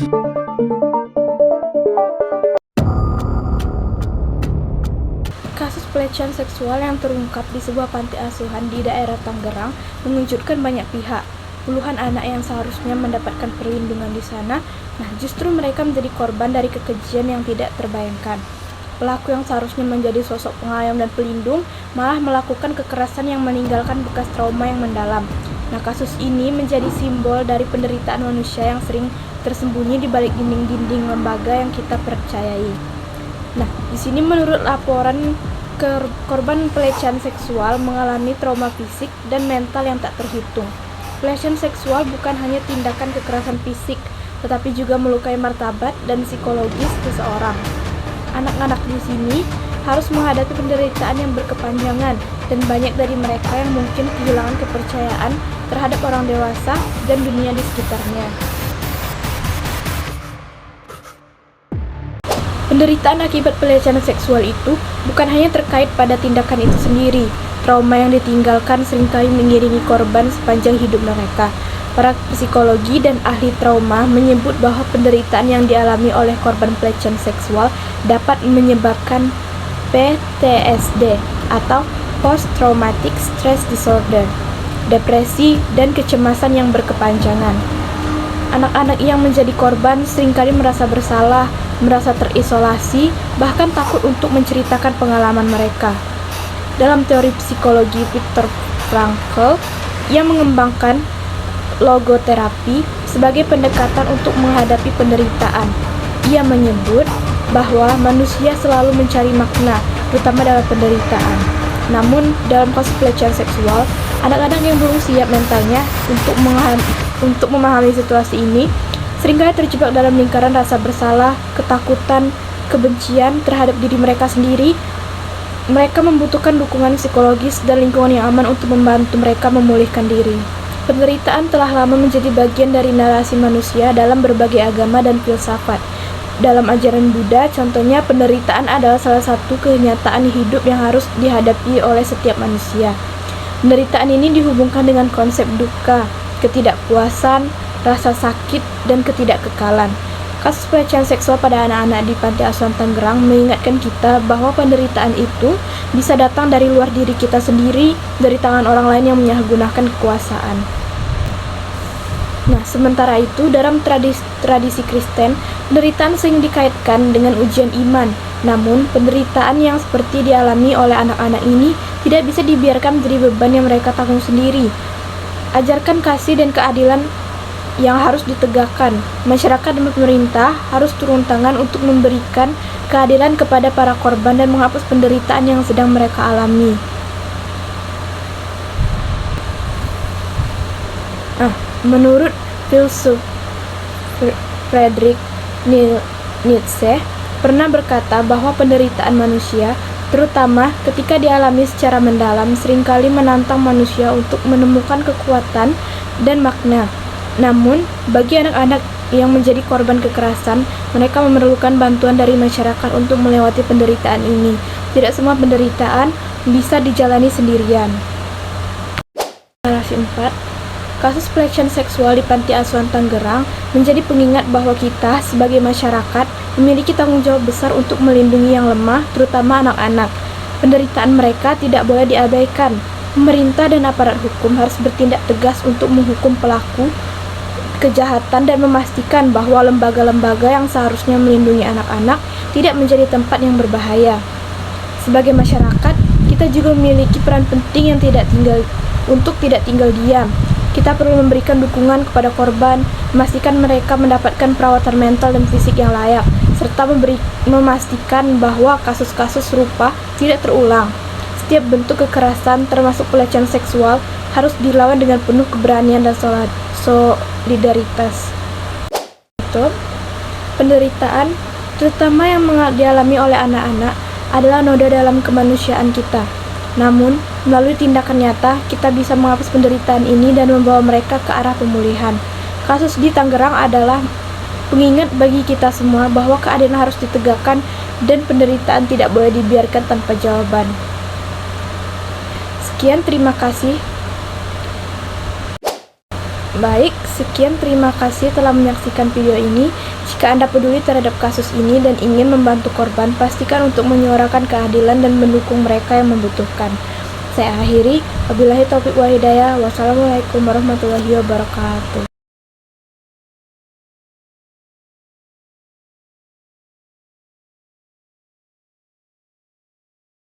Kasus pelecehan seksual yang terungkap di sebuah panti asuhan di daerah Tangerang mengejutkan banyak pihak. Puluhan anak yang seharusnya mendapatkan perlindungan di sana, justru mereka menjadi korban dari kekejian yang tidak terbayangkan. Pelaku yang seharusnya menjadi sosok pengayom dan pelindung malah melakukan kekerasan yang meninggalkan bekas trauma yang mendalam. Kasus ini menjadi simbol dari penderitaan manusia yang sering tersembunyi di balik dinding-dinding lembaga yang kita percayai. Di sini menurut laporan, korban pelecehan seksual mengalami trauma fisik dan mental yang tak terhitung. Pelecehan seksual bukan hanya tindakan kekerasan fisik, tetapi juga melukai martabat dan psikologis seseorang. Anak-anak di sini harus menghadapi penderitaan yang berkepanjangan, dan banyak dari mereka yang mungkin kehilangan kepercayaan terhadap orang dewasa dan dunia di sekitarnya. Penderitaan akibat pelecehan seksual itu bukan hanya terkait pada tindakan itu sendiri. Trauma yang ditinggalkan seringkali mengiringi korban sepanjang hidup mereka. Para psikologi dan ahli trauma menyebut bahwa penderitaan yang dialami oleh korban pelecehan seksual dapat menyebabkan PTSD atau Post Traumatic Stress Disorder, depresi, dan kecemasan yang berkepanjangan. Anak-anak yang menjadi korban seringkali merasa bersalah, merasa terisolasi, bahkan takut untuk menceritakan pengalaman mereka. Dalam teori psikologi Viktor Frankl yang mengembangkan logoterapi sebagai pendekatan untuk menghadapi penderitaan, ia menyebut bahwa manusia selalu mencari makna, terutama dalam penderitaan. Namun, dalam kasus pelecehan seksual, anak-anak yang belum siap mentalnya untuk memahami situasi ini seringkali terjebak dalam lingkaran rasa bersalah, ketakutan, kebencian terhadap diri mereka sendiri. Mereka membutuhkan dukungan psikologis dan lingkungan yang aman untuk membantu mereka memulihkan diri. Penderitaan telah lama menjadi bagian dari narasi manusia dalam berbagai agama dan filsafat. Dalam ajaran Buddha, contohnya, penderitaan adalah salah satu kenyataan hidup yang harus dihadapi oleh setiap manusia. Penderitaan ini dihubungkan dengan konsep dukkha, ketidakpuasan, rasa sakit, dan ketidakkekalan. Kasus pelecehan seksual pada anak-anak di Panti Asuhan Tangerang mengingatkan kita bahwa penderitaan itu bisa datang dari luar diri kita sendiri, dari tangan orang lain yang menyalahgunakan kekuasaan. Sementara itu, dalam tradisi Kristen, penderitaan sering dikaitkan dengan ujian iman. Namun, penderitaan yang seperti dialami oleh anak-anak ini tidak bisa dibiarkan menjadi beban yang mereka tanggung sendiri. Ajarkan kasih dan keadilan yang harus ditegakkan. Masyarakat dan pemerintah harus turun tangan untuk memberikan keadilan kepada para korban dan menghapus penderitaan yang sedang mereka alami. Menurut filsuf Friedrich Nietzsche pernah berkata bahwa penderitaan manusia, terutama ketika dialami secara mendalam, seringkali menantang manusia untuk menemukan kekuatan dan makna. Namun, bagi anak-anak yang menjadi korban kekerasan, mereka memerlukan bantuan dari masyarakat untuk melewati penderitaan ini. Tidak semua penderitaan bisa dijalani sendirian. Narasi 4. Kasus pelecehan seksual di Panti Asuhan Tangerang menjadi pengingat bahwa kita sebagai masyarakat memiliki tanggung jawab besar untuk melindungi yang lemah, terutama anak-anak. Penderitaan mereka tidak boleh diabaikan. Pemerintah dan aparat hukum harus bertindak tegas untuk menghukum pelaku kejahatan dan memastikan bahwa lembaga-lembaga yang seharusnya melindungi anak-anak tidak menjadi tempat yang berbahaya. Sebagai masyarakat, kita juga memiliki peran penting yang tidak tinggal diam. Kita perlu memberikan dukungan kepada korban, memastikan mereka mendapatkan perawatan mental dan fisik yang layak, serta memastikan bahwa kasus-kasus serupa tidak terulang. Setiap bentuk kekerasan, termasuk pelecehan seksual, harus dilawan dengan penuh keberanian dan solidaritas. Penderitaan, terutama yang dialami oleh anak-anak, adalah noda dalam kemanusiaan kita. Namun, melalui tindakan nyata, kita bisa menghapus penderitaan ini dan membawa mereka ke arah pemulihan. Kasus di Tangerang adalah pengingat bagi kita semua bahwa keadilan harus ditegakkan dan penderitaan tidak boleh dibiarkan tanpa jawaban. Sekian, terima kasih. Baik, sekian terima kasih telah menyaksikan video ini. Jika Anda peduli terhadap kasus ini dan ingin membantu korban, pastikan untuk menyuarakan keadilan dan mendukung mereka yang membutuhkan. Saya akhiri, wabillahi taufiq wal hidayah. Wassalamualaikum warahmatullahi wabarakatuh.